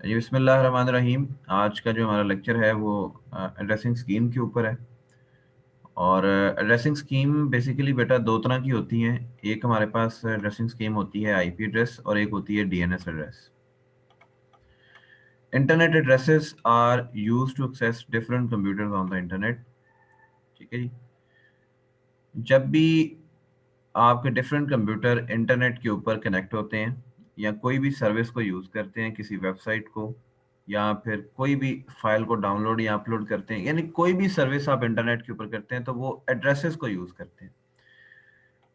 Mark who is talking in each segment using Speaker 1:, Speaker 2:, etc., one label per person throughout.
Speaker 1: जी बिस्मिल्लाहिर्रहमानिर्रहीम। आज का जो हमारा लेक्चर है वो एड्रेसिंग स्कीम के ऊपर है। और एड्रेसिंग स्कीम बेसिकली बेटा दो तरह की होती हैं। एक हमारे पास एड्रेसिंग स्कीम होती है आईपी एड्रेस और एक होती है DNS address. Internet addresses are used to access different computers on the internet. ठीक है जी। जब भी आपके डिफरेंट कंप्यूटर इंटरनेट के ऊपर कनेक्ट होते हैं या कोई भी सर्विस को यूज़ करते हैं, किसी वेबसाइट को या फिर कोई भी फाइल को डाउनलोड या अपलोड करते हैं, यानी कोई भी सर्विस आप इंटरनेट के ऊपर करते हैं तो वो एड्रेसेस को यूज़ करते हैं।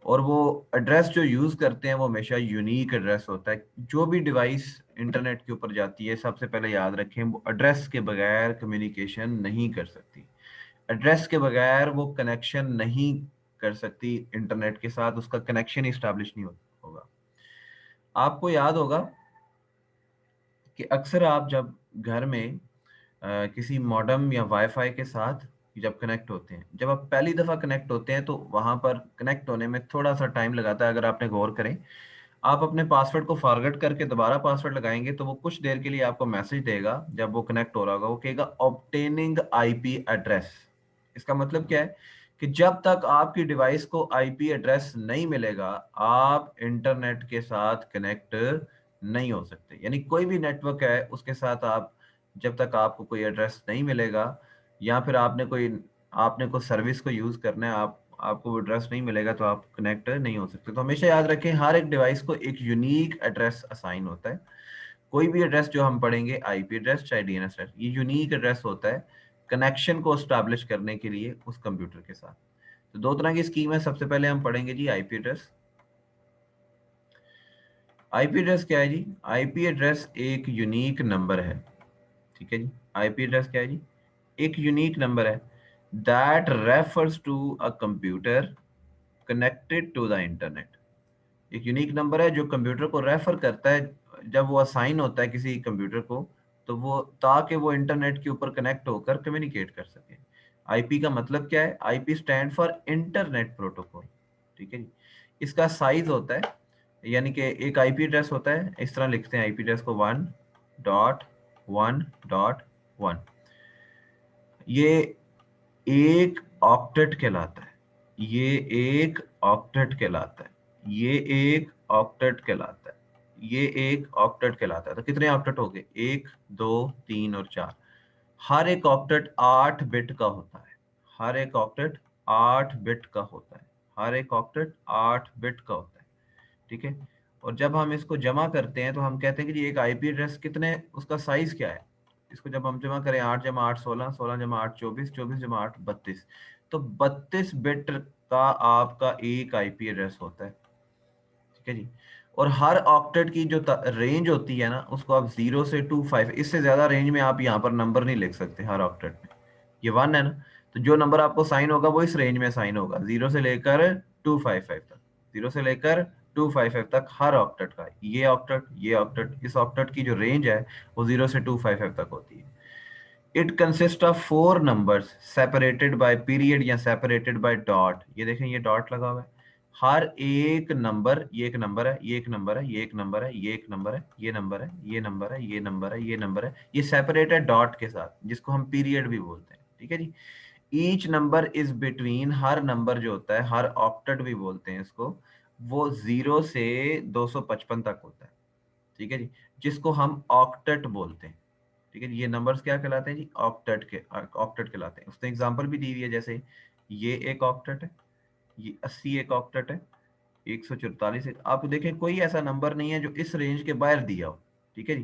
Speaker 1: और वो एड्रेस जो यूज़ करते हैं वो हमेशा यूनिक एड्रेस होता है। जो भी डिवाइस इंटरनेट के ऊपर जाती है, सबसे पहले याद रखें, वो एड्रेस के बगैर कम्युनिकेशन नहीं कर सकती। एड्रेस के बगैर वो कनेक्शन नहीं कर सकती इंटरनेट के साथ, उसका कनेक्शन ही स्टैब्लिश नहीं होगा। आपको याद होगा कि अक्सर आप जब घर में किसी मॉडेम या वाईफाई के साथ जब कनेक्ट होते हैं, जब आप पहली दफ़ा कनेक्ट होते हैं तो वहाँ पर कनेक्ट होने में थोड़ा सा टाइम लगाता है। अगर आपने गौर करें, आप अपने पासवर्ड को फॉरगेट करके दोबारा पासवर्ड लगाएंगे तो वो कुछ देर के लिए आपको मैसेज देगा। जब वो कनेक्ट हो रहा होगा वो कहेगा ऑब्टेनिंग आईपी एड्रेस। इसका मतलब क्या है कि जब तक आपकी डिवाइस को आईपी एड्रेस नहीं मिलेगा, आप इंटरनेट के साथ कनेक्ट नहीं हो सकते। यानी कोई भी नेटवर्क है उसके साथ आप, जब तक आपको कोई एड्रेस नहीं मिलेगा या फिर आपने कोई सर्विस को यूज करना है, आपको वो एड्रेस नहीं मिलेगा तो आप कनेक्ट नहीं हो सकते। तो हमेशा याद रखें, हर एक डिवाइस को एक यूनिक एड्रेस असाइन होता है। कोई भी एड्रेस जो हम पढ़ेंगे, आईपी एड्रेस चाहे डीएनएस एड्रेस, ये यूनिक एड्रेस होता है कनेक्शन को स्टैब्लिश करने के लिए उस कंप्यूटर के साथ। तो दो तरह की स्कीम है। सबसे पहले हम पढ़ेंगे जी आईपी एड्रेस। आईपी एड्रेस क्या है जी? आईपी एड्रेस एक यूनिक नंबर है। ठीक है जी। आईपी एड्रेस क्या है जी? एक यूनिक नंबर है that refers to a computer connected to the internet. एक यूनिक नंबर है जो कंप्यूटर को रेफर करता है जब वो असाइन होता है किसी कंप्यूटर को, तो वो ताकि वो इंटरनेट के ऊपर कनेक्ट होकर कम्युनिकेट कर सके। आईपी का मतलब क्या है? IP stand for internet protocol. ठीक है जी। इसका साइज होता है, यानी कि एक आईपी एड्रेस होता है, इस तरह लिखते हैं आईपी एड्रेस को 1.1.1। ये एक ऑक्टेट कहलाता है। ये एक ऑक्टेट कहलाता है। ये एक ऑक्टेट कहलाता है। ये एक ऑक्टेट कहलाता है। तो कितने ऑक्टेट हो गए? एक, दो, तीन और चार। हर एक ऑक्टेट 8 बिट का होता है। हर एक ऑक्टेट 8 बिट का होता है। हर एक ऑक्टेट 8 बिट का होता है। ठीक है। और जब हम इसको जमा करते हैं तो हम कहते हैं कि जी एक आईपी एड्रेस कितने, उसका साइज क्या है। इसको जब हम जमा करें, 8 जमा 8 16, 16 जमा 8 24, 24 जमा 8 32। तो 32 बिट का आपका एक आईपी एड्रेस होता है। ठीक है जी। और हर ऑक्टेट की जो रेंज होती है ना, उसको आप 0 से 25, इससे ज्यादा रेंज में आप यहाँ पर नंबर नहीं लिख सकते हर ऑक्टेट में। ये 1 है ना, तो जो नंबर आपको साइन होगा वो इस रेंज में साइन होगा, 0 से लेकर 255 तक। 0 से लेकर 255 तक हर ऑक्टेट का, ये ऑक्टेट, ये ऑक्टेट, इस ऑक्टेट की जो रेंज है वो 0 से 255 तक होती है। It consist of 4 numbers separated by period या सेपरेटेड बाय डॉट। ये देखें, ये डॉट लगा हुआ है। हर एक नंबर, ये एक नंबर है, ये एक नंबर है, ये एक नंबर है, ये एक नंबर है, ये नंबर है, ये नंबर है, ये नंबर है, ये नंबर है, ये सेपरेटेड डॉट के साथ, जिसको हम पीरियड भी बोलते हैं। ठीक है जी। ईच नंबर इज बिटवीन, हर नंबर जो होता है, हर ऑक्टेट भी बोलते हैं इसको, वो 0 से 255 तक होता है। ठीक है जी। जिसको हम ऑक्टेट बोलते हैं। ठीक है जी। ये नंबर्स क्या कहलाते हैं जी? ऑक्टेट कहलाते हैं। उसने एग्जांपल भी दी हुई है, जैसे ये एक ऑक्टेट है, ये 80 एक ऑक्टेट है, 144 एक। आप देखें कोई ऐसा नंबर नहीं है जो इस रेंज के बाहर दिया हो। ठीक है जी।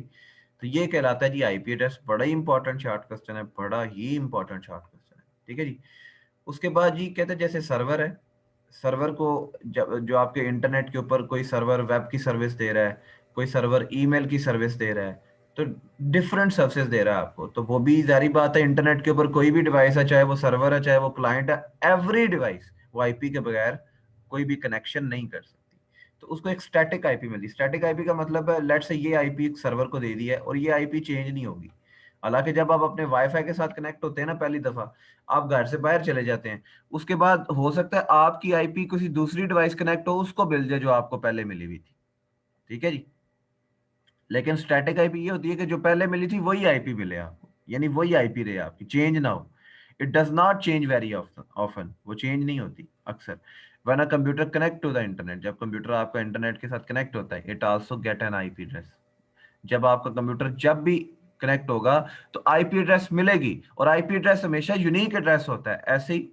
Speaker 1: तो ये कहलाता है जी आईपी एड्रेस। बड़ा ही इंपॉर्टेंट शॉर्ट क्वेश्चन है, बड़ा ही इंपॉर्टेंट शॉर्ट क्वेश्चन है। ठीक है जी। उसके बाद जी कहते हैं जैसे सर्वर है, सर्वर को जब जो आपके इंटरनेट के ऊपर कोई सर्वर वेब की सर्विस दे रहा है, कोई सर्वर ईमेल की सर्विस दे रहा है, तो डिफरेंट सर्विसेज दे रहा है आपको, तो वो भी जारी बात है, इंटरनेट के ऊपर कोई भी डिवाइस है, चाहे वो सर्वर है चाहे वो क्लाइंट है, एवरी डिवाइस वो आईपी के बगैर कोई भी कनेक्शन नहीं कर सकती। तो उसको एक स्टैटिक आईपी मिलती है। स्टैटिक आईपी का मतलब है, लेट से ये आईपी एक सर्वर को दे दी है और ये आईपी चेंज नहीं होगी। हालांकि जब आप अपने वाईफाई के साथ कनेक्ट होते हैं ना, पहली दफा आप घर से बाहर चले जाते हैं, उसके बाद हो सकता है आपकी आईपी किसी दूसरी डिवाइस कनेक्ट हो, उसको मिल जाए जो आपको पहले मिली हुई थी। ठीक है जी। लेकिन स्टैटिक आईपी ये होती है कि जो पहले मिली थी वही आईपी मिले आपको, यानी वही आईपी रहे आपकी, चेंज ना हो। It does not change very often, वो चेंज नहीं होती अक्सर। When a computer connect to the internet, जब कंप्यूटर आपका इंटरनेट के साथ कनेक्ट होता है, it also get an IP address. जब आपका कंप्यूटर जब भी कनेक्ट होगा तो आईपी एड्रेस मिलेगी, और आईपी एड्रेस हमेशा यूनिक एड्रेस होता है। ऐसे ही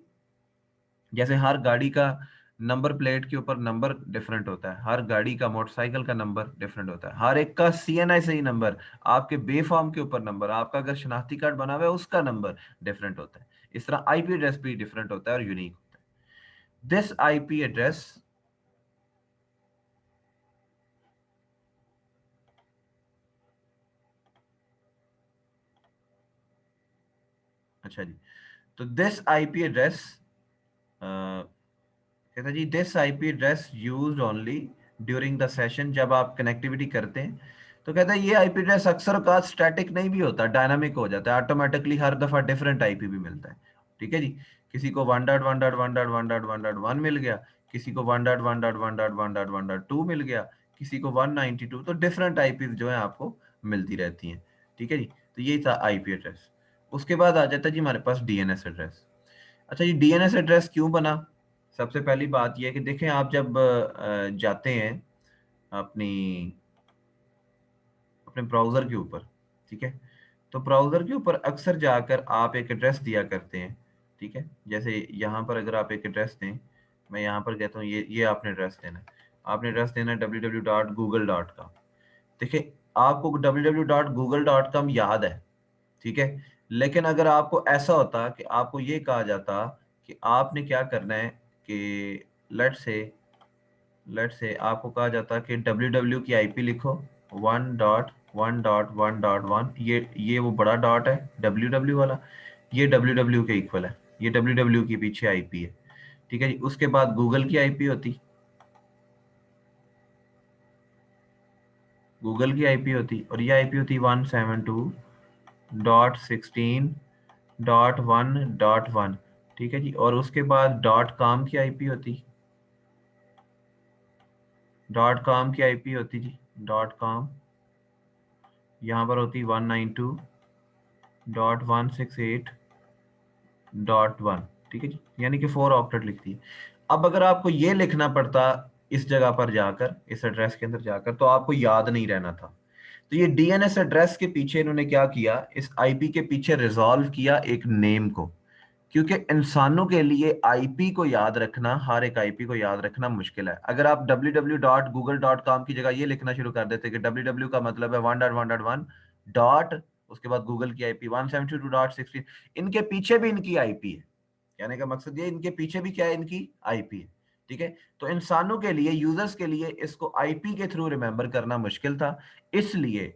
Speaker 1: जैसे हर गाड़ी का नंबर प्लेट के ऊपर नंबर डिफरेंट होता है, हर गाड़ी का मोटरसाइकिल का नंबर डिफरेंट होता है, हर एक का सीएनआई सही नंबर, आपके बेफार्म के ऊपर नंबर, आपका अगर शनाख्ती कार्ड बना हुआ है उसका नंबर डिफरेंट होता है। इस तरह आईपी एड्रेस भी डिफरेंट होता है और यूनिक होता है। दिस आईपी एड्रेस, अच्छा जी, तो दिस आईपी एड्रेस कहता है जी, this IP address used only during the session, जब आप कनेक्टिविटी करते हैं। तो कहता है ये आईपी एड्रेस अक्सर का स्टैटिक नहीं भी होता, डायनामिक हो जाता है ऑटोमेटिकली, हर दफा डिफरेंट आईपी भी मिलता है। ठीक है जी, किसी को 1.1.1.1.1.1 मिल गया, किसी को 1.1.1.1.1.2 मिल गया, किसी को 192, तो डिफरेंट आईपी जो है आपको मिलती रहती हैं। ठीक है जी, तो यही था आईपी एड्रेस। उसके बाद आ जाता है जी हमारे पास डीएनएस एड्रेस। अच्छा जी, डीएनएस एड्रेस क्यों बना? सबसे पहली बात यह है कि देखें, आप जब जाते हैं अपनी अपने ब्राउजर के ऊपर, ठीक है, तो ब्राउजर के ऊपर अक्सर जाकर आप एक एड्रेस दिया करते हैं। ठीक है, जैसे यहाँ पर अगर आप एक एड्रेस दें, मैं यहाँ पर कहता हूँ ये आपने एड्रेस देना है, आपने एड्रेस देना है www.google.com। देखिए, आपको www.google.com याद है, ठीक है, लेकिन अगर आपको ऐसा होता कि आपको ये कहा जाता कि आपने क्या करना है कि लेट से आपको कहा जाता कि www की आईपी लिखो 1.1.1.1, ये वो बड़ा डॉट है www वाला, ये www के इक्वल है, ये www के पीछे आईपी है। ठीक है जी, उसके बाद गूगल की आईपी होती, गूगल की आईपी होती, और ये आईपी होती 172.16.1.1। ठीक है जी, और उसके बाद डॉट कॉम की आईपी होती, डॉट कॉम की आईपी होती जी, डॉट कॉम यहाँ पर होती 192.168.1। ठीक है जी, यानी कि 4 ऑक्टेट लिखती है। अब अगर आपको ये लिखना पड़ता इस जगह पर जाकर, इस एड्रेस के अंदर जाकर, तो आपको याद नहीं रहना था। तो ये डीएनएस एड्रेस के पीछे इन्होंने क्या किया, इस आईपी के पीछे रिजॉल्व किया एक नेम को, क्योंकि इंसानों के लिए आईपी को याद रखना, हर एक आईपी को याद रखना मुश्किल है। अगर आप www.google.com की जगह ये लिखना शुरू कर देते कि www का मतलब है 1.1.1 डॉट, उसके बाद गूगल की आईपी 172.16, इनके पीछे भी इनकी आईपी है। कहने का मकसद ये, इनके पीछे भी क्या है, इनकी आईपी है। ठीक है, तो इंसानों के लिए, यूजर्स के लिए इसको आईपी के थ्रू रिमेंबर करना मुश्किल था। इसलिए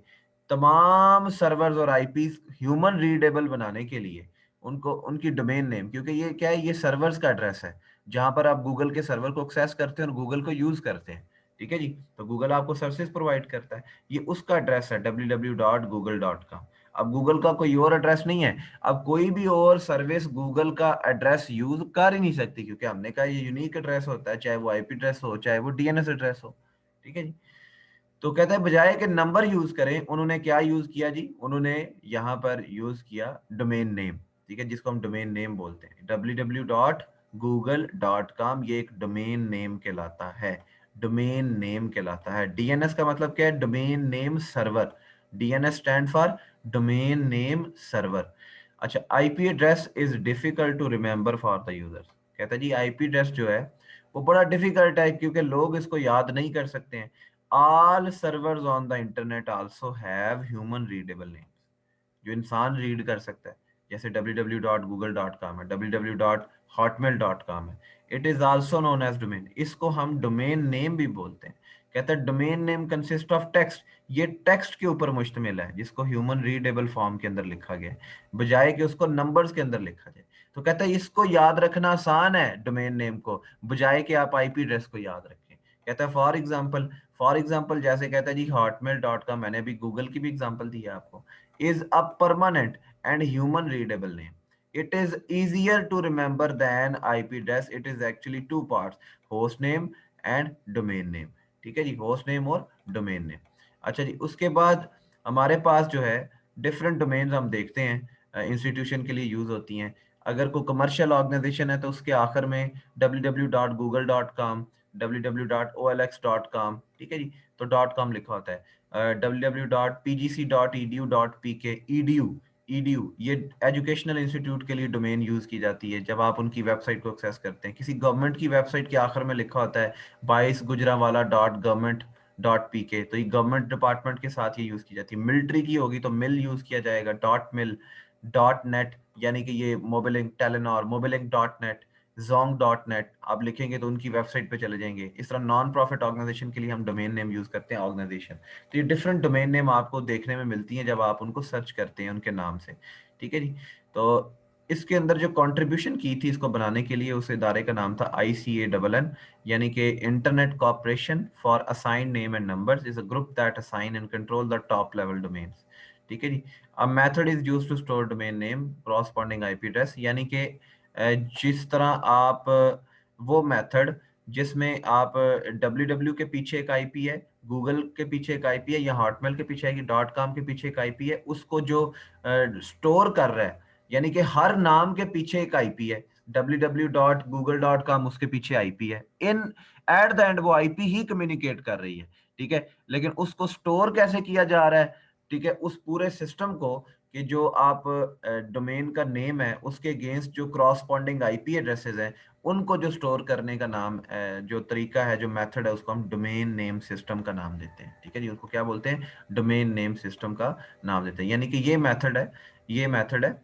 Speaker 1: तमाम सर्वर्स और आईपी ह्यूमन रीडेबल बनाने के लिए उनको उनकी डोमेन नेम, क्योंकि ये क्या है, ये सर्वर्स का एड्रेस है जहां पर आप गूगल के सर्वर को एक्सेस करते हैं और गूगल को यूज करते हैं। ठीक है जी, तो गूगल आपको सर्विस प्रोवाइड करता है, ये उसका एड्रेस है www.google.com। अब गूगल का कोई और एड्रेस नहीं है, अब कोई भी और सर्विस गूगल का एड्रेस यूज कर ही नहीं सकती, क्योंकि हमने कहा ये यूनिक एड्रेस होता है, चाहे वो आईपी एड्रेस हो चाहे वो डीएनएस एड्रेस हो। ठीक है जी, तो कहते हैं बजाय कि नंबर यूज करें, उन्होंने क्या यूज किया जी, उन्होंने यहाँ पर यूज किया डोमेन नेम। ठीक है, जिसको हम डोमेन नेम बोलते हैं, www.google.com, ये एक डोमेन नेम कहलाता है, डोमेन नेम कहलाता है। डीएनएस का मतलब क्या है, domain name server, DNS stand for domain name server. अच्छा, IP address is difficult to remember for the users. कहता है जी आईपी एड्रेस जो है वो बड़ा डिफिकल्ट है, क्योंकि लोग इसको याद नहीं कर सकते हैं। all servers on the internet also have human readable names, जो इंसान रीड कर सकता है, जैसे www.google.com है, www.hotmail.com है। It is also known as domain, इसको हम डोमेन नेम भी बोलते हैं। कहता है domain name consist of text, ये टेक्स्ट के ऊपर मुश्तमिल है जिसको ह्यूमन रीडेबल फॉर्म के अंदर लिखा गया है, बजाय कि उसको नंबर्स के अंदर लिखा जाए। तो कहता है इसको याद रखना आसान है डोमेन नेम को, बजाय कि आप आईपी एड्रेस को याद रखें। कहता है फॉर एग्जाम्पल जैसे कहता है जी hotmail.com, मैंने अभी गूगल की भी एग्जाम्पल दी है आपको, is a permanent and human readable name. It is easier to remember than IP address. It is actually two parts, host name and domain name. ठीक है जी, होस्ट नेम और डोमेन नेम। अच्छा जी, उसके बाद हमारे पास जो है डिफरेंट डोमेन्स हम देखते हैं इंस्टीट्यूशन के लिए यूज होती हैं। अगर कोई कमर्शियल ऑर्गेनाइजेशन है तो उसके आखिर में www.google.com, www.olx.com, ठीक है जी, तो .com लिखा होता है। www.pgc.edu.pk, edu ये एजुकेशनल इंस्टीट्यूट के लिए डोमेन यूज की जाती है जब आप उनकी वेबसाइट को एक्सेस करते हैं। किसी गवर्नमेंट की वेबसाइट के आखिर में लिखा होता है 22 गुजरांवाला.government.pk, तो ये गवर्नमेंट डिपार्टमेंट के साथ ये यूज की जाती है। मिलिट्री की होगी तो मिल यूज किया जाएगा, .mil, .net, यानी कि ये Mobilink, Telenor, Mobilink .net, zonk.net आप लिखेंगे तो उनकी वेबसाइट पे चले जाएंगे। इस तरह नॉन प्रॉफिट ऑर्गेनाइजेशन के लिए हम डोमेन नेम यूज करते हैं ऑर्गेनाइजेशन। तो ये डिफरेंट डोमेन नेम आपको देखने में मिलती हैं जब आप उनको सर्च करते हैं उनके नाम से, ठीक है जी। तो इसके अंदर जो कंट्रीब्यूशन की थी इसको बनाने के लिए, उस इदारे का नाम था ICANN, यानी कि internet corporation for assign name and numbers is a group that assign and control the top level domains, ठीक है जी। A method is used to store domain name corresponding IP address, यानी कि जिस तरह आप वो मेथड जिसमें आप www के पीछे एक IP है, गूगल के पीछे एक IP है, या हॉटमेल के पीछे है, कि .com के पीछे एक IP है, उसको जो स्टोर कर रहा है, यानी कि हर नाम के पीछे एक IP है, www.google.com उसके पीछे IP है, इन एट द एंड वो IP ही कम्युनिकेट कर रही है, ठीक है। लेकिन उसको स्टोर कैसे किया जा रहा है, ठीक है, उस पूरे सिस्टम को, कि जो आप डोमेन का नेम है उसके अगेंस्ट जो क्रॉसपॉन्डिंग IP एड्रेसेस हैं, उनको जो स्टोर करने का नाम, जो तरीका है, जो मेथड है, उसको हम डोमेन नेम सिस्टम का नाम देते हैं, ठीक है जी। उसको क्या बोलते हैं? डोमेन नेम सिस्टम का नाम देते हैं। यानी कि ये मेथड है, ये मेथड है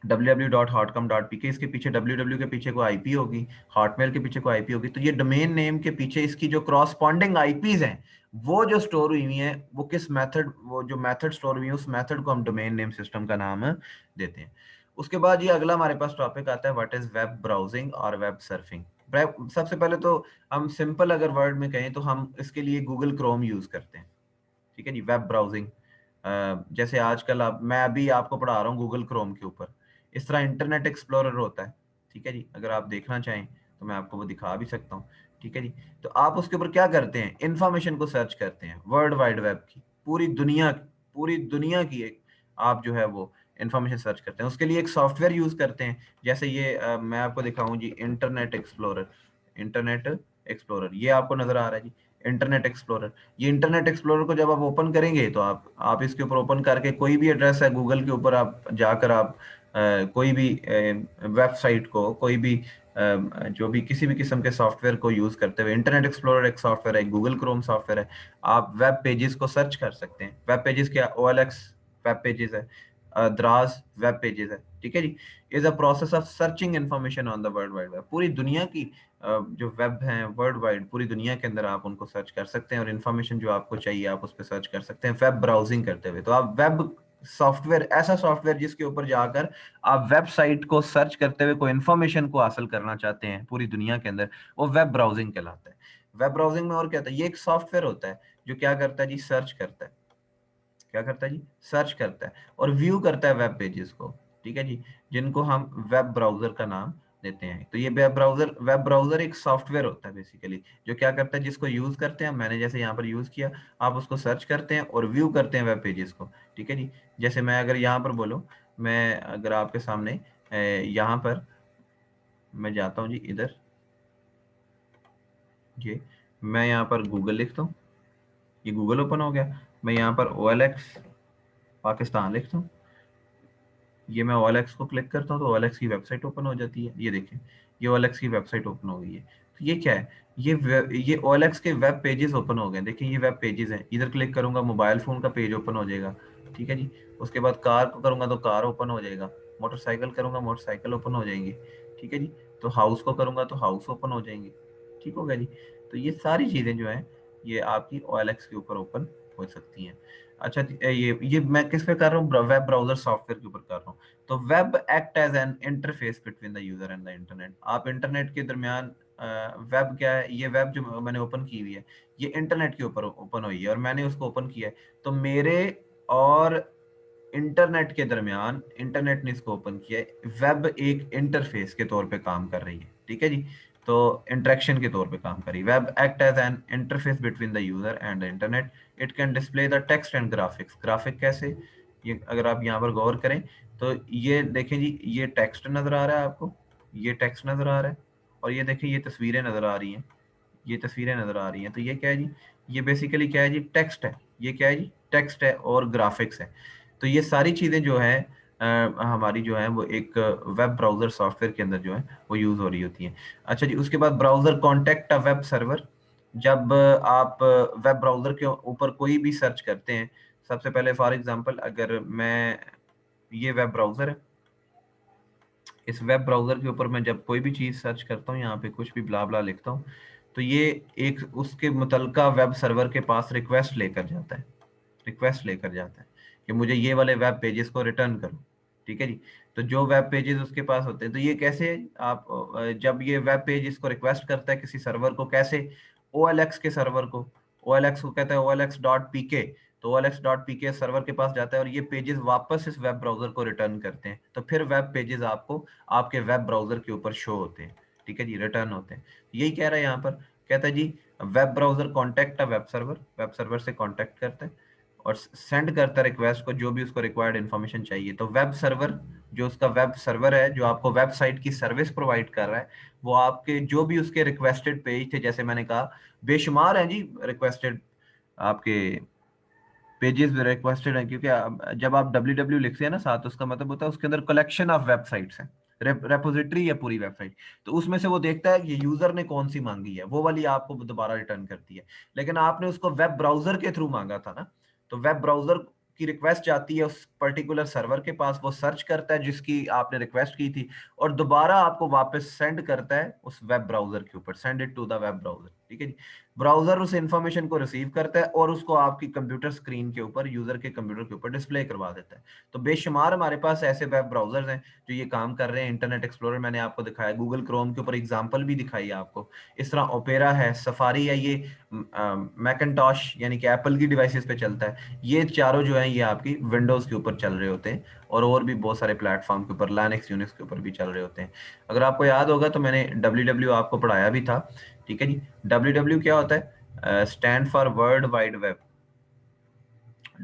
Speaker 1: www.hotcom.pk, इसके पीछे www के पीछे को IP होगी, हॉटमेल के पीछे को IP होगी, तो ये डोमेन नेम के पीछे इसकी जो क्रॉसपॉन्डिंग IPs हैं वो जो स्टोर हुई हैं, वो किस मेथड, वो जो मेथड स्टोर हुई है उस मेथड को हम डोमेन नेम सिस्टम का नाम देते हैं। उसके बाद ये अगला हमारे पास टॉपिक आता है, व्हाट इज वेब ब्राउजिंग और वेब सर्फिंग। सबसे पहले तो हम सिंपल अगर वर्ड में कहें तो हम इसके लिए गूगल क्रोम यूज करते हैं, ठीक है जी। वेब ब्राउजिंग, जैसे आजकल आप, मैं अभी आपको पढ़ा रहा हूँ गूगल क्रोम के ऊपर, इस तरह इंटरनेट एक्सप्लोरर होता है, ठीक है जी। अगर आप देखना चाहें तो मैं आपको वो दिखा भी सकता हूँ, ठीक है जी। तो आप उसके ऊपर क्या करते हैं, इंफॉर्मेशन को सर्च करते हैं, वर्ल्ड वाइड वेब की, पूरी दुनिया की एक, आप जो है वो इंफॉर्मेशन सर्च करते हैं। उसके लिए एक सॉफ्टवेयर यूज करते हैं, जैसे ये मैं आपको दिखाऊं जी, इंटरनेट एक्सप्लोरर। इंटरनेट एक्सप्लोरर ये आपको नजर आ रहा है जी, इंटरनेट एक्सप्लोरर। ये इंटरनेट एक्सप्लोरर को जब आप ओपन करेंगे तो आप इसके ऊपर ओपन करके कोई भी एड्रेस है गूगल के ऊपर, आप जाकर आप कोई भी वेबसाइट को, कोई भी जो भी किसी भी किस्म के सॉफ्टवेयर को यूज करते हुए, इंटरनेट एक्सप्लोरर एक सॉफ्टवेयर है, गूगल क्रोम सॉफ्टवेयर है, आप वेब पेजेस को सर्च कर सकते हैं। वेब पेजेस क्या, OLX वेब पेजेस है, द्राज वेब पेजेस है, ठीक है जी। Is a process of searching information on the world wide web. पूरी दुनिया की जो वेब हैं वर्ल्ड वाइड, पूरी दुनिया के अंदर आप उनको सर्च कर सकते हैं और इन्फॉर्मेशन जो आपको चाहिए आप उस पर सर्च कर सकते हैं वेब ब्राउजिंग करते हुए। तो आप वेब सॉफ्टवेयर, ऐसा सॉफ्टवेयर जिसके ऊपर जाकर आप वेबसाइट को सर्च करते हुए कोई इन्फॉर्मेशन को हासिल करना चाहते हैं पूरी दुनिया के अंदर, वो वेब ब्राउजिंग कहलाता है। वेब ब्राउजिंग में और क्या होता है, ये एक सॉफ्टवेयर होता है जो क्या करता है जी, सर्च करता है। क्या करता है जी, सर्च करता है और व्यू करता है वेब पेजेस को, ठीक है जी, जिनको हम वेब ब्राउजर का नाम देते हैं। तो ये वेब ब्राउजर एक सॉफ्टवेयर होता है बेसिकली, जो क्या करता है, जिसको यूज करते हैं, मैंने जैसे यहाँ पर यूज किया, आप उसको सर्च करते हैं और व्यू करते हैं वेब पेजेस को, ठीक है जी। जैसे मैं अगर यहाँ पर बोलूँ, मैं अगर आपके सामने यहाँ पर मैं जाता हूँ जी, इधर ये मैं यहाँ पर गूगल लिखता हूँ, ये गूगल ओपन हो गया। मैं यहाँ पर OLX पाकिस्तान लिखता हूँ, ये मैं OLX को क्लिक करता हूँ तो OLX की वेबसाइट ओपन हो जाती है। ये देखिए, ये OLX की वेबसाइट ओपन हो गई है। तो ये क्या है, ये OLX के वेब पेजेस ओपन हो गए। देखिए ये वेब पेजेस हैं, इधर क्लिक करूंगा मोबाइल फोन का पेज ओपन हो जाएगा, ठीक है जी। उसके बाद कार को करूंगा तो कार ओपन हो जाएगा, मोटरसाइकिल करूंगा मोटरसाइकिल ओपन हो जाएंगी, ठीक है जी। तो हाउस को करूंगा तो हाउस ओपन हो जाएंगे, ठीक हो गया जी। तो ये सारी चीजें जो है ये आपकी OLX के ऊपर ओपन हो सकती हैं। अच्छा ये मैं किस पे कर रहा हूँ, वेब ब्राउजर सॉफ्टवेयर के ऊपर कर रहा हूँ। तो web act as an interface between the user and the internet. आप इंटरनेट के दरमियान, वेब क्या है, ये वेब जो मैंने ओपन की हुई है ये इंटरनेट के ऊपर ओपन हुई है और मैंने उसको ओपन किया है, तो मेरे और इंटरनेट के दरमियान इंटरनेट ने इसको ओपन किया है, वेब एक इंटरफेस के तौर पे काम कर रही है, ठीक है जी। तो इंटरेक्शन के तौर पे काम करी। Web act as an interface between the user and the internet. It can display the text and graphics. Graphic कैसे, ये अगर आप यहाँ पर गौर करें तो ये देखें जी, ये टेक्स्ट नजर आ रहा है आपको, ये टेक्स्ट नजर आ रहा है, और ये देखें ये तस्वीरें नजर आ रही हैं, ये तस्वीरें नजर आ रही हैं। तो ये क्या है जी, ये बेसिकली क्या है जी, टेक्स्ट है। ये क्या है जी, टेक्स्ट है और ग्राफिक्स है। तो ये सारी चीजें जो है हमारी जो है वो एक वेब ब्राउजर सॉफ्टवेयर के अंदर जो है वो यूज हो रही होती है। अच्छा जी, उसके बाद browser contact a web server. जब आप वेब ब्राउजर के ऊपर कोई भी सर्च करते हैं, सबसे पहले फॉर एग्जांपल अगर मैं, ये वेब ब्राउजर है, इस वेब ब्राउजर के ऊपर मैं जब कोई भी चीज सर्च करता हूँ, यहाँ पे कुछ भी ब्ला ब्ला लिखता हूँ, तो ये एक उसके मुतलका वेब सर्वर के पास रिक्वेस्ट लेकर जाता है, रिक्वेस्ट लेकर जाता है कि मुझे ये वाले वेब पेजेस को रिटर्न करो। ठीक है जी। तो जो वेब पेजेस उसके पास होते हैं, तो ये कैसे आप जब ये वेब पेज इसको रिक्वेस्ट करता है किसी सर्वर को, कैसे, OLX के सर्वर को, OLX को कहता है OLX.pk, तो OLX.pk सर्वर के पास जाता है और ये पेजेस वापस इस वेब ब्राउजर को रिटर्न करते हैं। तो फिर वेब पेजेस आपको आपके वेब ब्राउजर के ऊपर शो होते हैं। ठीक है जी, रिटर्न होते हैं। यही कह रहा है यहाँ पर, कहता है जी web browser contact a web server, web server से कॉन्टेक्ट करता है और सेंड करता है रिक्वेस्ट को, जो भी उसको रिक्वायर्ड इन्फॉर्मेशन चाहिए। तो वेब सर्वर, जो उसका वेब सर्वर है जो आपको वेबसाइट की सर्विस प्रोवाइड कर रहा है, वो आपके जो भी उसके रिक्वेस्टेड पेज थे, जैसे मैंने कहा बेशुमार है जी रिक्वेस्टेड आपके पेजेस रिक्वेस्टेड है, क्योंकि जब आप www लिखते हैं ना साथ, उसका मतलब होता है उसके अंदर कलेक्शन ऑफ वेबसाइट्स है, रेपोजिटरी है पूरी वेबसाइट। तो उसमें से वो देखता है कि यूजर ने कौन सी मांगी है, वो वाली आपको दोबारा रिटर्न करती है। लेकिन आपने उसको वेब ब्राउजर के थ्रू मांगा था ना, तो वेब ब्राउजर की रिक्वेस्ट जाती है उस पर्टिकुलर सर्वर के पास, वो सर्च करता है जिसकी आपने रिक्वेस्ट की थी, और दोबारा आपको वापस सेंड करता है उस वेब ब्राउजर के ऊपर, send it to the web browser. ठीक है जी। ब्राउजर उस इंफॉर्मेशन को रिसीव करता है और उसको आपकी कंप्यूटर स्क्रीन के ऊपर, यूजर के कंप्यूटर के ऊपर डिस्प्ले करवा देता है। तो बेशुमार हमारे पास ऐसे वेब ब्राउजर्स हैं जो ये काम कर रहे हैं। इंटरनेट एक्सप्लोरर मैंने आपको दिखाया, गूगल क्रोम के ऊपर एग्जांपल भी दिखाई है आपको। इस तरह ओपेरा है, सफारी है, ये मैकिन्टॉश यानी कि एप्पल की डिवाइसेस पे चलता है। ये चारों जो है ये आपकी विंडोज के ऊपर चल रहे होते हैं, और भी बहुत सारे प्लेटफॉर्म के ऊपर, लाइनक्स यूनिक्स के ऊपर भी चल रहे होते हैं। अगर आपको याद होगा तो मैंने www आपको पढ़ाया भी था। ठीक है जी। www क्या होता है, stand for world wide web.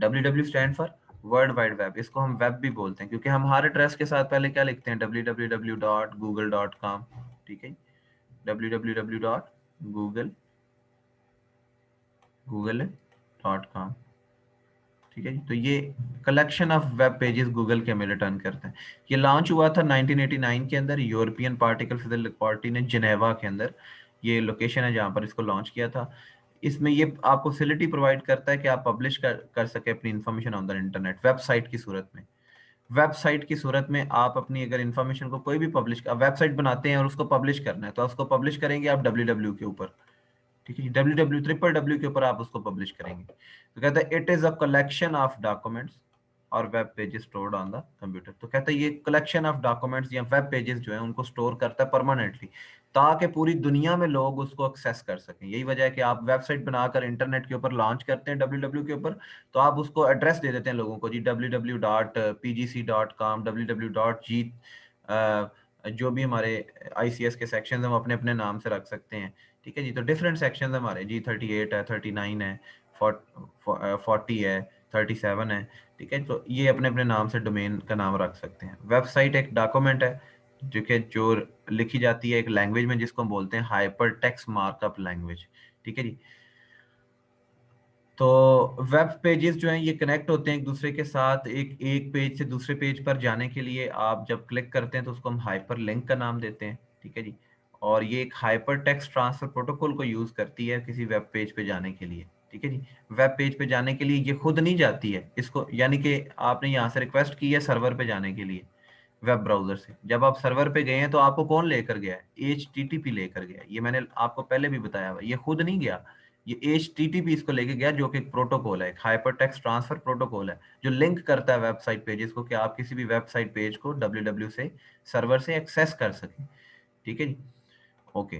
Speaker 1: www stand for world wide web, इसको हम वेब भी बोलते हैं क्योंकि हम हर एड्रेस के साथ पहले क्या लिखते हैं, www.google.com। ठीक है, www.google.com। ठीक है जी। तो ये collection of web pages Google के हमें रिटर्न करते हैं। ये लॉन्च हुआ था 1989 के अंदर, यूरोपियन पार्टिकल फिजिकल अथॉरिटी ने जिनेवा के अंदर, ये लोकेशन है जहाँ पर इसको लॉन्च किया था। इसमें ये आपको फैसिलिटी प्रोवाइड करता है कि आप पब्लिश कर सके अपनी information on the internet, website की सूरत में। वेबसाइट की सूरत में आप अपनी अगर इंफॉर्मेशन को कोई भी पब्लिश, वेबसाइट बनाते हैं और उसको पब्लिश करना है, तो उसको पब्लिश करेंगे आप www के ऊपर। ठीक है, www के ऊपर आप उसको पब्लिश करेंगे। तो कहता है it is a collection of documents और web pages stored on the computer. तो कहता है ये कलेक्शन ऑफ डॉक्यूमेंट्स या वेब पेजेस जो है उनको स्टोर करता है परमानेंटली, ताकि पूरी दुनिया में लोग उसको एक्सेस कर सकें। यही वजह है कि आप वेबसाइट बनाकर इंटरनेट के ऊपर लॉन्च करते हैं www के ऊपर, तो आप उसको एड्रेस दे देते हैं लोगों को जी, www.pgc.com, www.g, जो भी हमारे ICS के सेक्शन हैं वो अपने अपने नाम से रख सकते हैं। ठीक है जी। तो डिफरेंट सेक्शन है हमारे, G38 है, 39 है, 40 है, 37 है। ठीक है, तो ये अपने अपने नाम से डोमेन का नाम रख सकते हैं। वेबसाइट एक डॉक्यूमेंट है जो लिखी जाती है एक लैंग्वेज में जिसको हम बोलते हैं हाइपर टेक्स्ट मार्कअप लैंग्वेज। ठीक है जी। तो वेब पेजेस जो हैं ये कनेक्ट होते हैं एक दूसरे के साथ। एक एक पेज से दूसरे पेज पर जाने के लिए आप जब क्लिक करते हैं तो उसको हम हाइपर लिंक का नाम देते हैं। ठीक है जी। और ये एक हाइपर टेक्स्ट ट्रांसफर प्रोटोकॉल को यूज करती है किसी वेब पेज पे जाने के लिए। ठीक है जी। वेब पेज पे जाने के लिए ये खुद नहीं जाती है, इसको यानी कि आपने यहाँ से रिक्वेस्ट की है सर्वर पे जाने के लिए वेब ब्राउजर से, जब आप सर्वर पे गए हैं तो आपको कौन लेकर गया है, HTTP लेकर गया है। ये मैंने आपको पहले भी बताया हुआ, ये खुद नहीं गया, ये HTTP इसको लेके गया, जो कि एक प्रोटोकॉल है, एक हाइपर टेक्स्ट ट्रांसफर प्रोटोकॉल है, जो लिंक करता है वेबसाइट पेजेस को कि आप किसी भी वेबसाइट पेज को www से सर्वर से एक्सेस कर सकें। ठीक है जी। ओके।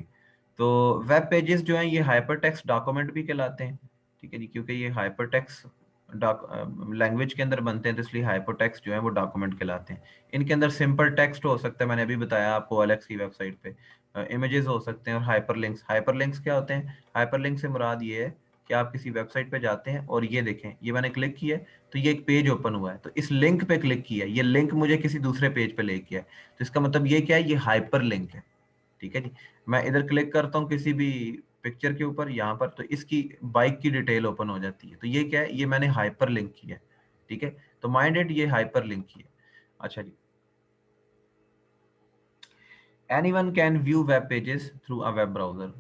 Speaker 1: तो वेब पेजेस जो हैं ये हाइपर टेक्स्ट डॉक्यूमेंट भी कहलाते हैं। ठीक है जी, क्योंकि ये हाइपर टेक्स्ट लैंग्वेज के अंदर बनते हैं तो इसलिए हाइपरटेक्स्ट जो है वो डॉक्यूमेंट कहलाते हैं। इनके अंदर सिंपल टेक्स्ट हो सकता है, मैंने अभी बताया आपको OLX की वेबसाइट पे, इमेजेस हो सकते हैं, और हाइपरलिंक्स। हाइपरलिंक्स क्या होते हैं? हाइपरलिंक से मुराद ये है कि आप किसी वेबसाइट पे जाते हैं और ये देखें, ये मैंने क्लिक किया है तो ये एक पेज ओपन हुआ है, तो इस लिंक पे क्लिक किया, ये लिंक मुझे किसी दूसरे पेज पे ले गया है, तो इसका मतलब ये क्या है? ये हाइपर लिंक है। ठीक है जी। मैं इधर क्लिक करता हूँ किसी भी पिक्चर के ऊपर यहाँ पर, तो इसकी बाइक की डिटेल ओपन हो जाती है, तो ये क्या है? ये मैंने हाइपर लिंक किया है। ठीक है, तो माइंड इट, ये हाइपर लिंक किया। अच्छा जी, anyone can view web pages through a web browser.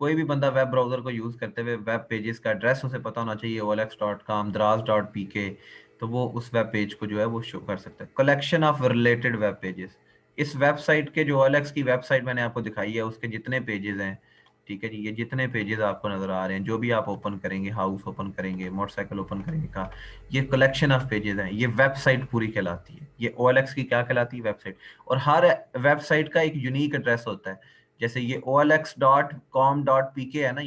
Speaker 1: कोई भी बंदा वेब ब्राउजर को यूज करते हुए वेब पेजेस का एड्रेस उसे पता होना चाहिए, OLX.com, Draz.pk, तो वो उस वेब पेज को जो है वो शो कर सकता है। Collection of related web pages, इस वेबसाइट के जो OLX की वेबसाइट मैंने आपको दिखाई है उसके जितने पेजेस हैं, ठीक है जी, ये जितने पेजेस आपको नजर आ रहे हैं, जो भी आप ओपन करेंगे, हाउस ओपन करेंगे, मोटरसाइकिल ओपन करेंगे का, ये कलेक्शन ऑफ पेजेस हैं, ये वेबसाइट पूरी कहलाती है। ये OLX की क्या कहलाती है? वेबसाइट। और हर वेबसाइट का एक यूनिक एड्रेस होता है। जैसे ये olx.com.pk है ना,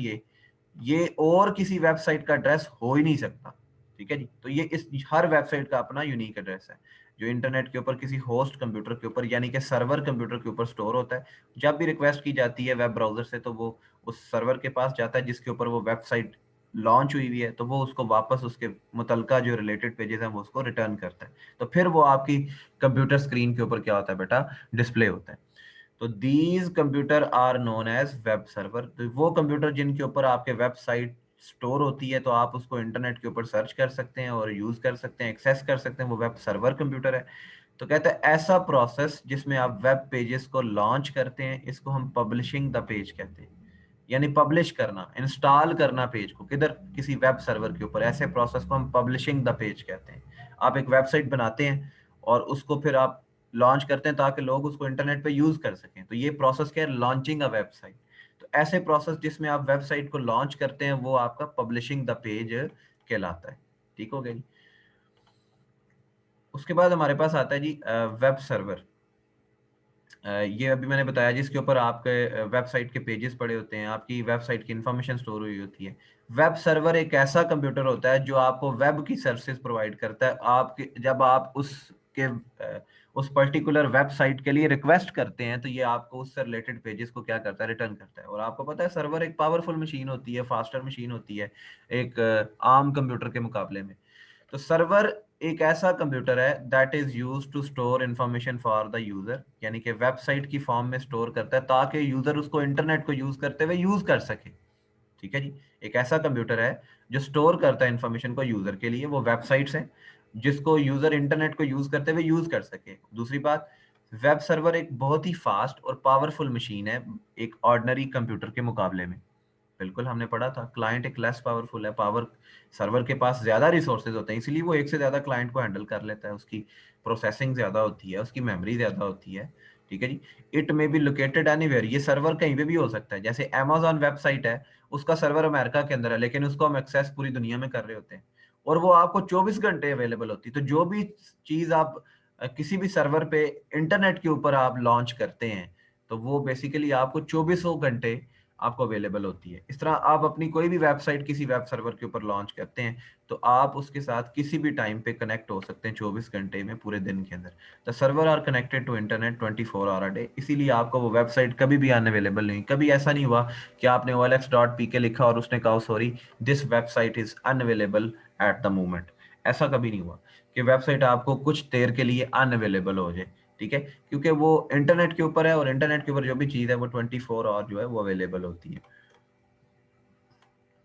Speaker 1: ये और किसी वेबसाइट का एड्रेस हो ही नहीं सकता। ठीक है जी, तो ये इस हर वेबसाइट का अपना यूनिक एड्रेस है, जो इंटरनेट के ऊपर किसी होस्ट कंप्यूटर के ऊपर यानी कि सर्वर कंप्यूटर के ऊपर स्टोर होता है। जब भी रिक्वेस्ट की जाती है वेब ब्राउजर से तो वो उस सर्वर के पास जाता है जिसके ऊपर वो वेबसाइट लॉन्च हुई हुई है, तो वो उसको वापस उसके मुतलका जो रिलेटेड पेजेस हैं वो उसको रिटर्न करता है, तो फिर वो आपकी कंप्यूटर स्क्रीन के ऊपर क्या होता है बेटा? डिस्प्ले होता है। तो these computer are known as web server. तो वो कंप्यूटर जिनके ऊपर आपके वेबसाइट स्टोर होती है, तो आप उसको इंटरनेट के ऊपर सर्च कर सकते हैं और यूज कर सकते हैं, एक्सेस कर सकते हैं, वो वेब सर्वर कंप्यूटर है। तो कहते हैं ऐसा प्रोसेस जिसमें आप वेब पेजेस को लॉन्च करते हैं, इसको हम पब्लिशिंग द पेज कहते हैं। यानी पब्लिश करना, इंस्टॉल करना पेज को किधर? किसी वेब सर्वर के ऊपर, ऐसे प्रोसेस को हम पब्लिशिंग द पेज कहते हैं। आप एक वेबसाइट बनाते हैं और उसको फिर आप लॉन्च करते हैं ताकि लोग उसको इंटरनेट पे यूज कर सकें, तो ये प्रोसेस क्या है? Launching a website. तो ऐसे प्रोसेस जिसमें आप वेबसाइट को लॉन्च करते हैं वो आपका पब्लिशिंग द पेज कहलाता है। ठीक हो गया जी। उसके बाद हमारे पास आता है जी वेब सर्वर। ये अभी मैंने बताया जिसके ऊपर आपके वेबसाइट के पेजेस पड़े होते हैं, आपकी वेबसाइट की इंफॉर्मेशन स्टोर हुई होती है। वेब सर्वर एक ऐसा कंप्यूटर होता है जो आपको वेब की सर्विसेज प्रोवाइड करता है। आपके जब आप उस पर्टिकुलर वेबसाइट के लिए रिक्वेस्ट करते हैं तो ये आपको उससे रिलेटेड पेजेस को क्या करता है? रिटर्न करता है। और आपको पता है सर्वर एक पावरफुल मशीन होती है, फास्टर मशीन होती है एक आम कंप्यूटर के मुकाबले में। तो सर्वर एक ऐसा कंप्यूटर है that is use to store information for the user, यानी कि वेबसाइट की फॉर्म में स्टोर करता है ताकि यूजर उसको इंटरनेट को यूज करते हुए यूज कर सके। ठीक है जी, एक ऐसा कंप्यूटर है जो स्टोर करता है इंफॉर्मेशन को यूजर के लिए, वो वेबसाइट्स हैं जिसको यूजर इंटरनेट को यूज करते हुए यूज कर सके। दूसरी बात, वेब सर्वर एक बहुत ही फास्ट और पावरफुल मशीन है एक ऑर्डिनरी कंप्यूटर के मुकाबले में। बिल्कुल, हमने पढ़ा था क्लाइंट एक लेस पावरफुल है, पावर सर्वर के पास ज्यादा रिसोर्सेज होते हैं, इसलिए वो एक से ज्यादा क्लाइंट को हैंडल कर लेता है, उसकी प्रोसेसिंग ज्यादा होती है, उसकी मेमोरी ज्यादा होती है। ठीक है जी। It may be located anywhere, ये सर्वर कहीं पे भी हो सकता है। जैसे अमेजोन वेबसाइट है, उसका सर्वर अमेरिका के अंदर है लेकिन उसको हम एक्सेस पूरी दुनिया में कर रहे होते हैं, और वो आपको 24 घंटे अवेलेबल होती है। तो जो भी चीज आप किसी भी सर्वर पे इंटरनेट के ऊपर आप लॉन्च करते हैं तो वो बेसिकली आपको 24 घंटे आपको अवेलेबल होती है। इस तरह आप अपनी कोई भी वेबसाइट किसी वेब सर्वर के ऊपर लॉन्च करते हैं तो आप उसके साथ किसी भी टाइम पे कनेक्ट हो सकते हैं 24 घंटे में, पूरे दिन के अंदर। The server are connected to internet 24 hour a day, इसीलिए आपको वो वेबसाइट कभी भी अनअवेलेबल नहीं। कभी ऐसा नहीं हुआ कि आपने OLX.pk लिखा और उसने कहा sorry this website is unavailable at the moment. ऐसा कभी नहीं हुआ कि वेबसाइट आपको कुछ देर के लिए अनअवेलेबल हो जाए। ठीक है, क्योंकि वो इंटरनेट के ऊपर है और इंटरनेट के ऊपर जो भी चीज है वो 24 आवर जो है वो अवेलेबल होती है।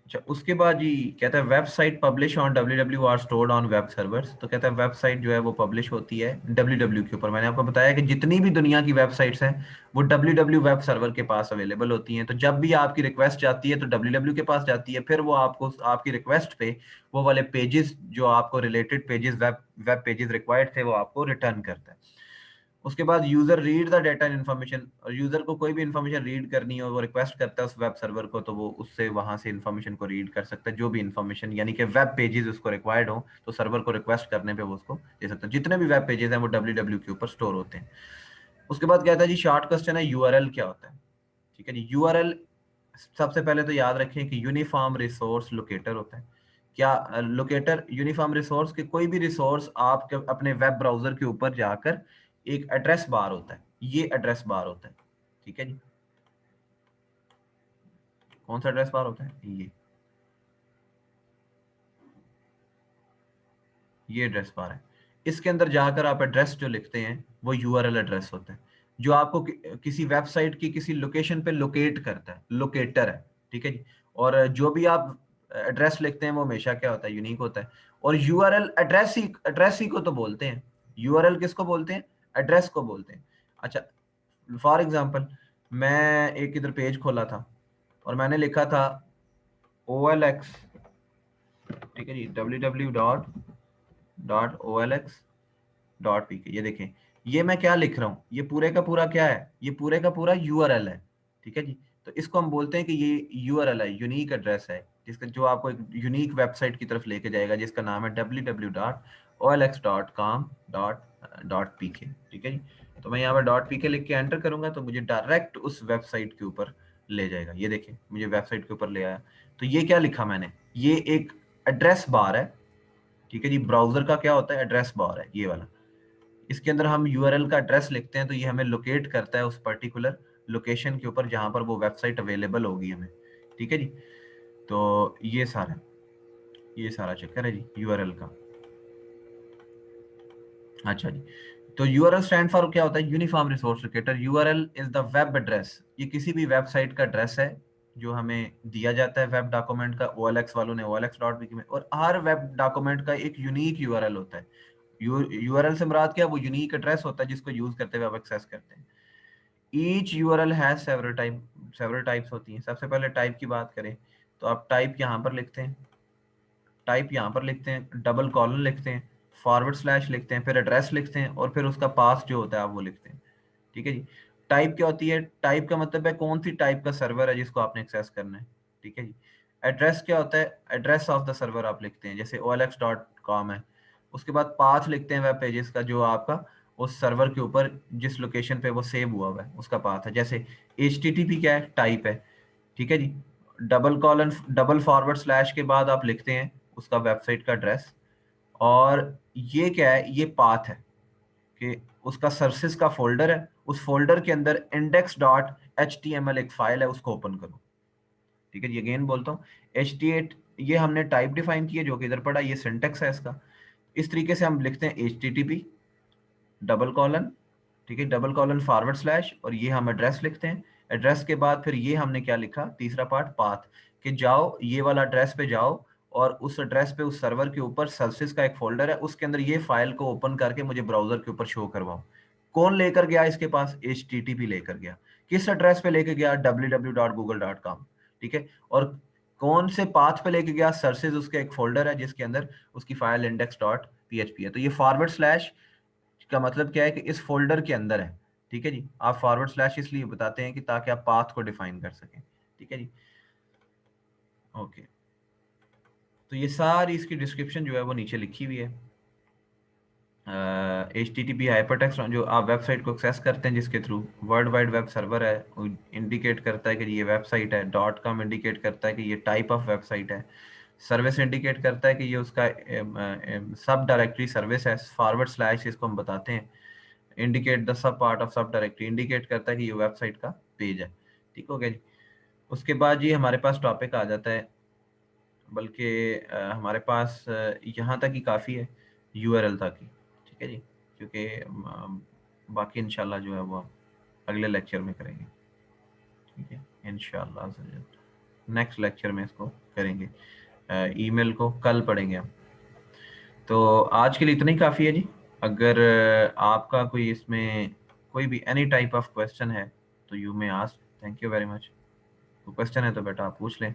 Speaker 1: अच्छा, उसके बाद जी कहता है website publish on W R stored on web servers. तो कहता है वेबसाइट जो है वो पब्लिश होती है डब्ल्यू के ऊपर। मैंने आपको बताया कि जितनी भी दुनिया की वेबसाइट्स हैं वो डब्ल्यू वेब सर्वर के पास अवेलेबल होती हैं। तो जब भी आपकी रिक्वेस्ट जाती है तो डब्ल्यू के पास जाती है, फिर वो आपको आपकी रिक्वेस्ट पे वो वाले पेजेस जो आपको related pages web pages required थे वो आपको रिटर्न करता है। उसके बाद user read the data and information, और यूजर को कोई भी इन्फॉर्मेशन रीड करनी हो वो रिक्वेस्ट करता है उस वेब सर्वर को, तो वो उससे वहां से इन्फॉर्मेशन को रीड कर सकता है। जो भी इन्फॉर्मेशन यानी कि वेब पेजेस उसको रिक्वायर्ड हो तो सर्वर को रिक्वेस्ट करने पे वो उसको दे सकता है। जितने भी वेब पेजेस हैं वो डब्ल्यू के ऊपर स्टोर होते हैं। उसके बाद कहता है जी शॉर्ट क्वेश्चन है यूआरएल क्या होता है। ठीक है जी, यूआरएल सबसे पहले तो याद रखें कि यूनिफॉर्म रिसोर्स लोकेटर होता है। क्या लोकेटर यूनिफॉर्म रिसोर्स के कोई भी रिसोर्स आपके अपने वेब ब्राउजर के ऊपर जाकर एक एड्रेस बार होता है, ये एड्रेस बार होता है, ठीक है जी। कौन सा एड्रेस बार होता है? ये एड्रेस बार है। इसके अंदर जाकर आप एड्रेस जो लिखते हैं वो यूआरएल एड्रेस होता है, जो आपको किसी वेबसाइट की किसी लोकेशन पे लोकेट करता है, लोकेटर है, ठीक है जी। और जो भी आप एड्रेस लिखते हैं वो हमेशा क्या होता है? यूनिक होता है। और यूआरएल एड्रेस ही को तो बोलते हैं। यूआरएल किसको बोलते हैं? एड्रेस को बोलते हैं। अच्छा, फॉर एग्जाम्पल मैं एक इधर पेज खोला था और मैंने लिखा था OLX, ठीक है जी, www.olx.pk। ये देखें, ये मैं क्या लिख रहा हूँ, ये पूरे का पूरा क्या है? ये पूरे का पूरा यूआरएल है, ठीक है जी। तो इसको हम बोलते हैं कि ये यूआरएल है, यूनिक एड्रेस है, जिसका जो आपको एक यूनिक वेबसाइट की तरफ लेके जाएगा, जिसका नाम है www.olx.com.pk, ठीक है जी। तो मैं यहाँ पर .pk लिख के एंटर करूंगा तो मुझे डायरेक्ट उस वेबसाइट के ऊपर ले जाएगा। ये देखें, मुझे वेबसाइट के ऊपर ले आया। तो ये क्या लिखा मैंने? ये एक एड्रेस बार है, ठीक है जी। ब्राउजर का क्या होता है? एड्रेस बार है ये वाला। इसके अंदर हम यूआरएल का एड्रेस लिखते हैं तो ये हमें लोकेट करता है उस पर्टिकुलर लोकेशन के ऊपर जहां पर वो वेबसाइट अवेलेबल होगी हमें, ठीक है जी। तो ये सारा चक्कर है जी यूआरएल का। अच्छा जी, तो यूआरएल स्टैंड फॉर क्या होता है? Uniform resource locator. URL is the web address, ये किसी भी वेबसाइट का एड्रेस है जो हमें दिया जाता है वेब डॉक्यूमेंट का। OLX वालों ने OLX.pk में, और हर वेब डॉक्यूमेंट का एक यूनिक यूआरएल होता है। यूआरएल से मुराद क्या? वो यूनिक एड्रेस होता है जिसको यूज करते हुए आप एक्सेस करते हैं। Each URL has several types होती हैं। सबसे पहले टाइप की बात करें तो आप टाइप यहाँ पर लिखते हैं, डबल कॉलन लिखते हैं, फॉरवर्ड स्लैश लिखते हैं, फिर एड्रेस लिखते हैं, और फिर उसका पास जो होता है आप वो लिखते हैं, ठीक है जी। टाइप क्या होती है? टाइप का मतलब है कौन सी टाइप का सर्वर है जिसको आपने एक्सेस करना है, ठीक है जी। एड्रेस क्या होता है? एड्रेस ऑफ द सर्वर आप लिखते हैं, जैसे olx.com है। उसके बाद पाथ लिखते हैं वेब पेजेस का, जो आपका उस सर्वर के ऊपर जिस लोकेशन पे वो सेव हुआ है उसका पाथ है। जैसे HTTP क्या है? टाइप है, ठीक है जी। डबल फॉरवर्ड स्लैश के बाद आप लिखते हैं उसका वेबसाइट का एड्रेस। और ये क्या है? ये पाथ है कि उसका सर्विसेज का फोल्डर है, उस फोल्डर के अंदर index.html एक फाइल है, उसको ओपन करो, ठीक है। ये अगेन बोलता हूँ, HT8 ये हमने टाइप डिफाइन किया जो कि इधर पड़ा, ये सिंटेक्स है इसका। इस तरीके से हम लिखते हैं HTTP डबल कॉलन, ठीक है, डबल कॉलन फॉरवर्ड स्लैश, और ये हम एड्रेस लिखते हैं। एड्रेस के बाद फिर ये हमने क्या लिखा? तीसरा पार्ट पाथ, कि जाओ ये वाला एड्रेस पे जाओ और उस एड्रेस पे उस सर्वर के ऊपर सर्विसेज का एक फोल्डर है, उसके अंदर ये फाइल को ओपन करके मुझे ब्राउजर के ऊपर शो करवाओ। कौन लेकर गया इसके पास? HTTP लेकर गया। किस एड्रेस पे लेके गया? www.google.com, ठीक है। और कौन से पाथ पे लेके गया? सर्विसेज, उसका एक फोल्डर है जिसके अंदर उसकी फाइल index.php है। तो ये फॉरवर्ड स्लैश का मतलब क्या है? कि इस फोल्डर के अंदर है, ठीक है जी। आप फॉरवर्ड स्लैश इसलिए बताते हैं कि ताकि आप पाथ को डिफाइन कर सकें, ठीक है जी। ओके, तो ये सारी इसकी डिस्क्रिप्शन जो है वो नीचे लिखी हुई है। HTTP हाइपरटेक्स्ट जो आप वेबसाइट को एक्सेस करते हैं जिसके through, world wide web server है, इंडिकेट करता है कि ये वेबसाइट है। .com इंडिकेट करता है कि ये टाइप ऑफ वेबसाइट है। सर्विस इंडिकेट करता है कि ये उसका सब डायरेक्टरी सर्विस है। फॉरवर्ड स्लैश इसको हम बताते हैं, indicate the sub part of सब डायरेक्टरी, इंडिकेट करता है कि ये वेबसाइट का पेज है, ठीक हो गया जी। उसके बाद ये हमारे पास टॉपिक आ जाता है, बल्कि हमारे पास यहाँ तक ही काफ़ी है, यूआरएल तक ही, ठीक है जी। क्योंकि बाकी इंशाल्लाह जो है वो अगले लेक्चर में करेंगे, ठीक है इंशाल्लाह। नेक्स्ट लेक्चर में इसको करेंगे। ईमेल को कल पढ़ेंगे हम। तो आज के लिए इतना ही काफ़ी है जी। अगर आपका कोई इसमें कोई भी एनी टाइप ऑफ क्वेश्चन है तो you may ask. Thank you very much. तो क्वेश्चन है तो बेटा आप पूछ लें।